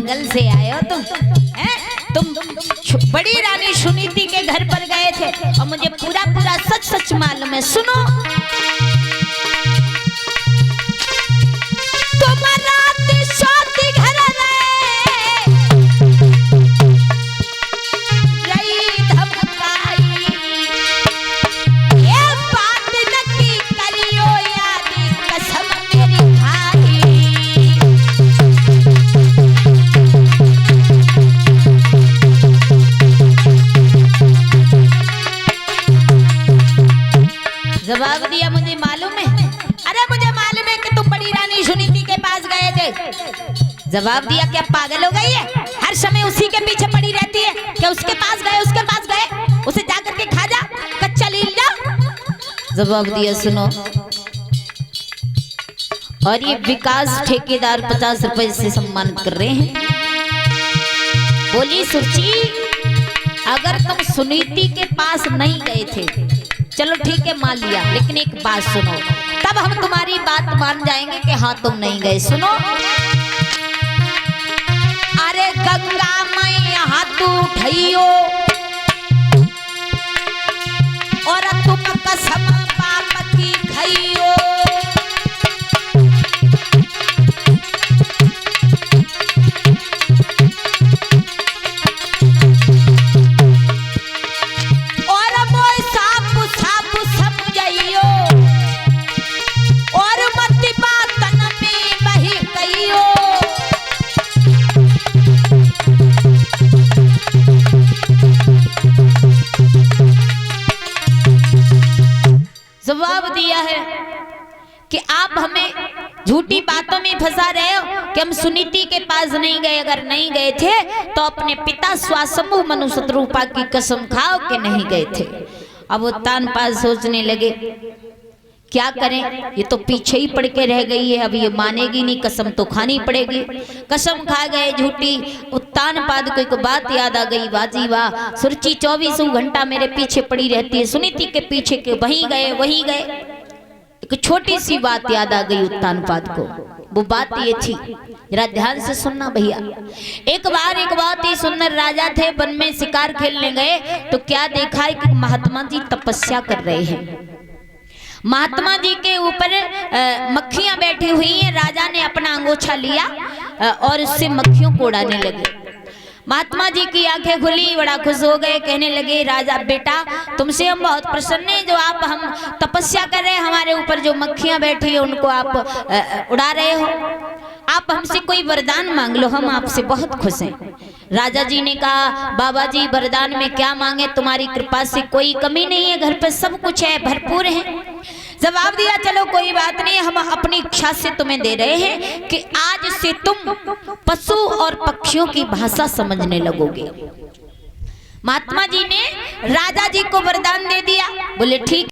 जंगल से आए हो तुम बड़ी रानी सुनीति के घर पर गए थे और मुझे पूरा पूरा सच सच मालूम है। सुनो, जवाब दिया मुझे मालूम है। अरे मुझे मालूम है कि तुम बड़ी रानी सुनीति के पास गए थे। जवाब दिया, क्या पागल हो गई है? हर समय उसी के पीछे पड़ी रहती है। क्या उसके पास गए उसे जाकर के खा जा, कच्चा लीला। जवाब दिया, सुनो, और ये विकास ठेकेदार 50 रुपए से सम्मानित कर रहे हैं। बोली सुची, अगर तुम सुनीति के पास नहीं गए थे, चलो ठीक है मान लिया, लेकिन एक बात सुनो, तब हम तुम्हारी बात मान जाएंगे कि हाँ तुम नहीं गए। सुनो, अरे गंगा मैया हाथ उठाइयो और तुम कसम बाप की खाइयो। जवाब दिया है कि आप हमें झूठी बातों में फंसा रहे हो कि हम सुनीति के पास नहीं गए। अगर नहीं गए थे तो अपने पिता स्वासंभु मनु शत्रुपा की कसम खाओ कि नहीं गए थे। अब वो तानपाद सोचने लगे, क्या करें, ये तो पीछे ही पड़ के रह गई है, अब ये मानेगी नहीं, कसम तो खानी पड़ेगी। कसम खा गए झूठी। उत्तानपाद को एक बात याद आ गई, बाजी वाह, सुरची 24 घंटा मेरे पीछे पड़ी रहती है, सुनीति के पीछे के वहीं गए। एक छोटी सी बात याद आ गई उत्तानपाद को। वो बात ये थी, जरा ध्यान से सुनना भैया। एक बात ही सुंदर राजा थे, वन में शिकार खेलने गए तो क्या देखा है कि महात्मा जी तपस्या कर रहे हैं। महात्मा जी के ऊपर मक्खियां बैठी हुई हैं। राजा ने अपना अंगोछा लिया और उससे मक्खियों को उड़ाने लगे। महात्मा जी की आंखें खुली, बड़ा खुश हो गए, कहने लगे, राजा बेटा तुमसे हम बहुत प्रसन्न हैं, जो आप हम तपस्या कर रहे हैं, हमारे ऊपर जो मक्खियां बैठी है उनको आप उड़ा रहे हो, आप हमसे कोई वरदान मांग लो, हम आपसे बहुत खुश हैं। राजा जी ने कहा, बाबा जी वरदान में क्या मांगे, तुम्हारी कृपा से कोई कमी नहीं है, घर पे सब कुछ है, भरपूर है। जवाब दिया, चलो कोई बात नहीं, हम अपनी इच्छा से तुम्हें दे रहे हैं कि आज से तुम पशु और पक्षियों की भाषा समझने लगोगे। महात्मा जी ने राजा जी को वरदान दे दिया। बोले ठीक